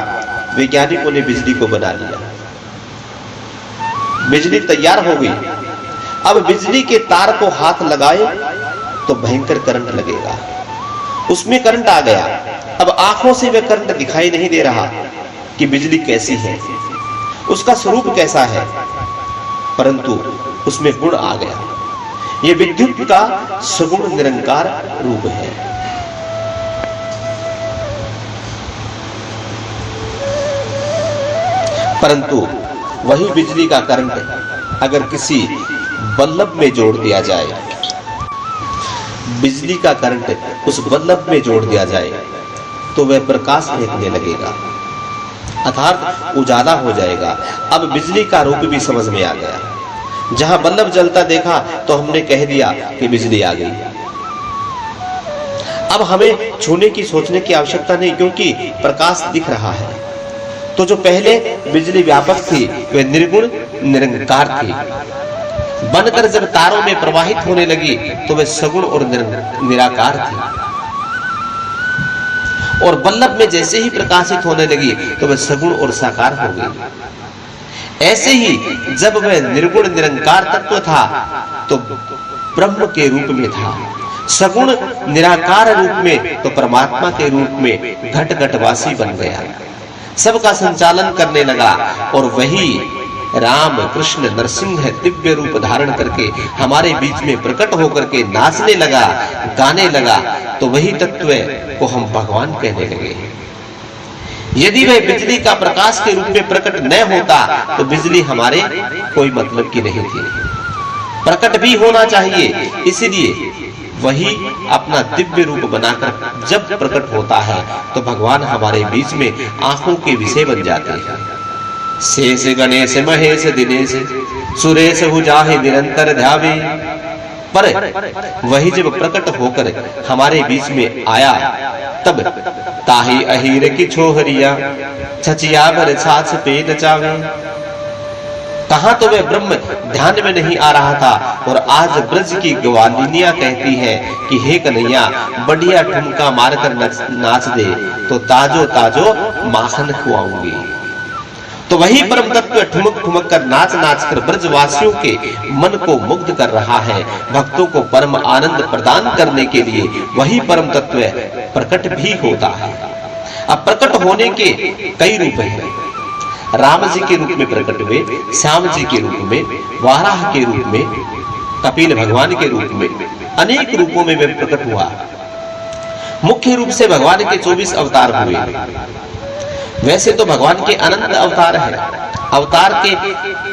वैज्ञानिकों ने बिजली को बना लिया। बिजली तैयार हो गई। अब बिजली के तार को हाथ लगाए तो भयंकर करंट लगेगा। उसमें करंट आ गया। अब आंखों से वह करंट दिखाई नहीं दे रहा कि बिजली कैसी है, उसका स्वरूप कैसा है, परंतु उसमें गुण आ गया। यह विद्युत का सगुण निरंकार रूप है। परंतु वही बिजली का करंट अगर किसी बल्ब में जोड़ दिया जाए, बिजली का करंट उस बल्ब में जोड़ दिया जाए तो वह प्रकाश फेंकने लगेगा, अर्थात उजाला हो जाएगा। अब बिजली का रूप भी समझ में आ गया। जहां बल्ब जलता देखा तो हमने कह दिया कि बिजली आ गई। अब हमें छूने की सोचने की आवश्यकता नहीं, क्योंकि प्रकाश दिख रहा है। तो जो पहले बिजली व्यापक थी वह निर्गुण निरंकार थी, बनकर जब तारों में प्रवाहित होने लगी तो वह सगुण और निराकार थी, और बल्ब में जैसे ही प्रकाशित होने लगी तो वह सगुण और साकार हो गई। ऐसे ही जब वह निर्गुण निरंकार तत्व था तो ब्रह्म के रूप में था, सगुण निराकार रूप में तो परमात्मा के रूप में घट घटवासी बन गया, सबका संचालन करने लगा। और वही राम कृष्ण नरसिंह दिव्य रूप धारण करके हमारे बीच में प्रकट होकर के नाचने लगा, गाने लगा। तो वही तत्व को हम भगवान कहने लगे। यदि वह बिजली का प्रकाश के रूप में प्रकट न होता तो बिजली हमारे कोई मतलब की नहीं थी, प्रकट भी होना चाहिए। इसलिए वही अपना दिव्य रूप बनाकर जब प्रकट होता है तो भगवान हमारे बीच में आंखों के विषय बन जाते हैं। शेष गणेश महेश दिनेश सुरेश हुजाहि निरंतर ध्यावे। पर वही जब प्रकट होकर हमारे बीच में आया तब ताही अहीर की छोहरिया छचिया भर छाछ पे नचावे। कहां तो वह ब्रह्म ध्यान में नहीं आ रहा था, और आज ब्रज की ग्वालिनियां कहती है कि हे कन्हैया बढ़िया ठुमका मारकर नाच दे तो ताजो ताजो माखन खुआऊंगी। तो वही परम तत्व ठुमक ठुमक कर नाच नाच कर ब्रजवासियों के मन को मुग्ध कर रहा है। भक्तों को परम आनंद प्रदान करने के लिए वही परम तत्व प्रकट भी होता है। अब प्रकट होने के कई रूप हैं। राम जी के रूप में प्रकट हुए, श्याम जी के रूप में, वाराह के रूप में, कपिल भगवान के रूप में, अनेक रूपों में वह प्रकट हुआ। मुख्य रूप से भगवान के 24 अवतार हुए। वैसे तो भगवान के अनंत अवतार हैं। अवतार के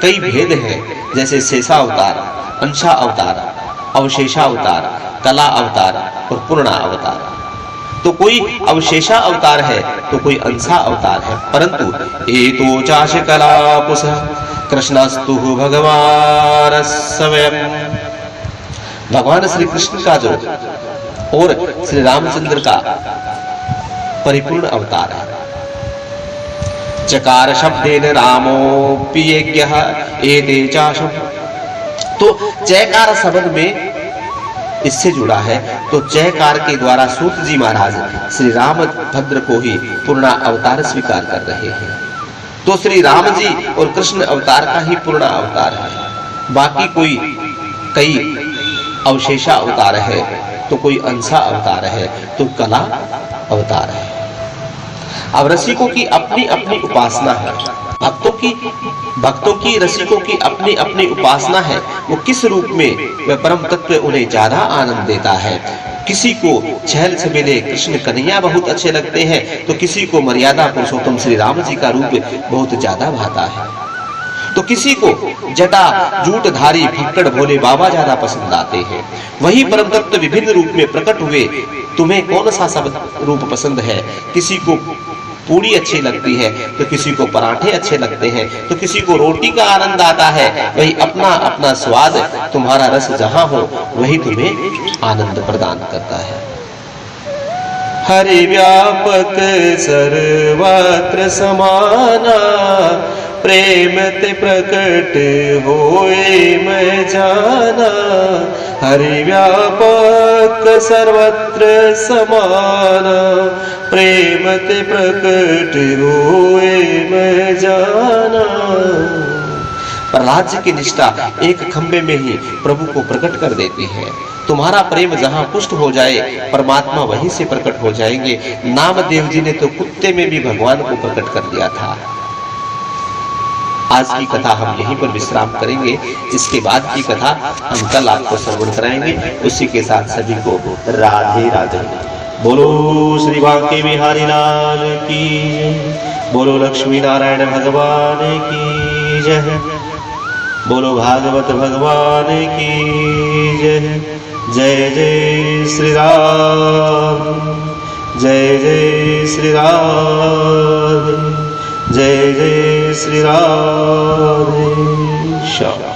कई भेद हैं, जैसे शेषा अवतार, अंशा अवतार, अवशेषा अवतार, कला अवतार और पूर्णा अवतार। तो कोई अवशेषा अवतार है तो कोई अंशा अवतार है, परंतु एतो चाश कला कुश कृष्णस्तु भगवान स्वयं। भगवान श्री कृष्ण का जो और श्री रामचंद्र का परिपूर्ण अवतार है। चकार शब्देन रामो पियज्ञः एते चाशम। तो चयकार शब्द में इससे जुड़ा है। तो चयकार के द्वारा सूत जी महाराज श्री रामभद्र को ही पूर्णा अवतार स्वीकार कर रहे हैं। तो श्री राम जी और कृष्ण अवतार का ही पूर्णा अवतार है। बाकी कोई कई अवशेषा अवतार है, तो कोई अंशा अवतार है, तो कला अवतार है। अब रसिकों की अपनी अपनी उपासना है। भक्तों की रसिकों की अपनी अपनी उपासना है। वो किस रूप में वह परम तत्व उन्हें ज्यादा आनंद देता है। किसी को छहल छबीले कृष्ण कन्हैया बहुत अच्छे लगते हैं, तो किसी को मर्यादा पुरुषोत्तम श्री राम जी का रूप बहुत ज्यादा भाता है। तो किसी को जटा जूटधारी फक्कड़ भोले बाबा ज्यादा पसंद आते हैं। वही परम तत्व विभिन्न रूप में प्रकट हुए। तुम्हें कौन सा सब रूप पसंद है? किसी को पूरी अच्छी लगती है तो किसी को पराठे अच्छे लगते हैं, तो किसी को रोटी का आनंद आता है। वही अपना अपना स्वाद, तुम्हारा रस जहां हो वही तुम्हें आनंद प्रदान करता है। हरि व्यापक सर्वत्र समाना, प्रेम ते प्रकट होए मैं जाना। हरि व्यापक सर्वत्र समाना, प्रेम ते प्रकट होए मैं जाना। राज्य की निष्ठा एक खंबे में ही प्रभु को प्रकट कर देती है। तुम्हारा प्रेम जहां पुष्ट हो जाए, परमात्मा वहीं से प्रकट हो जाएंगे। नामदेव जी ने तो कुत्ते में भी भगवान को प्रकट कर दिया था। आज की कथा हम यहीं पर विश्राम करेंगे। इसके बाद की कथा हम कल आपको श्रवण कराएंगे। उसी के साथ सभी को राधे राधे। बोलो श्री बांके बिहारी लाल की जय। बोलो लक्ष्मी नारायण भगवान की जय। बोलो भागवत भगवान की जय। जय जय श्री राम, जय जय श्री राम, जय जय श्री राधे श्याम।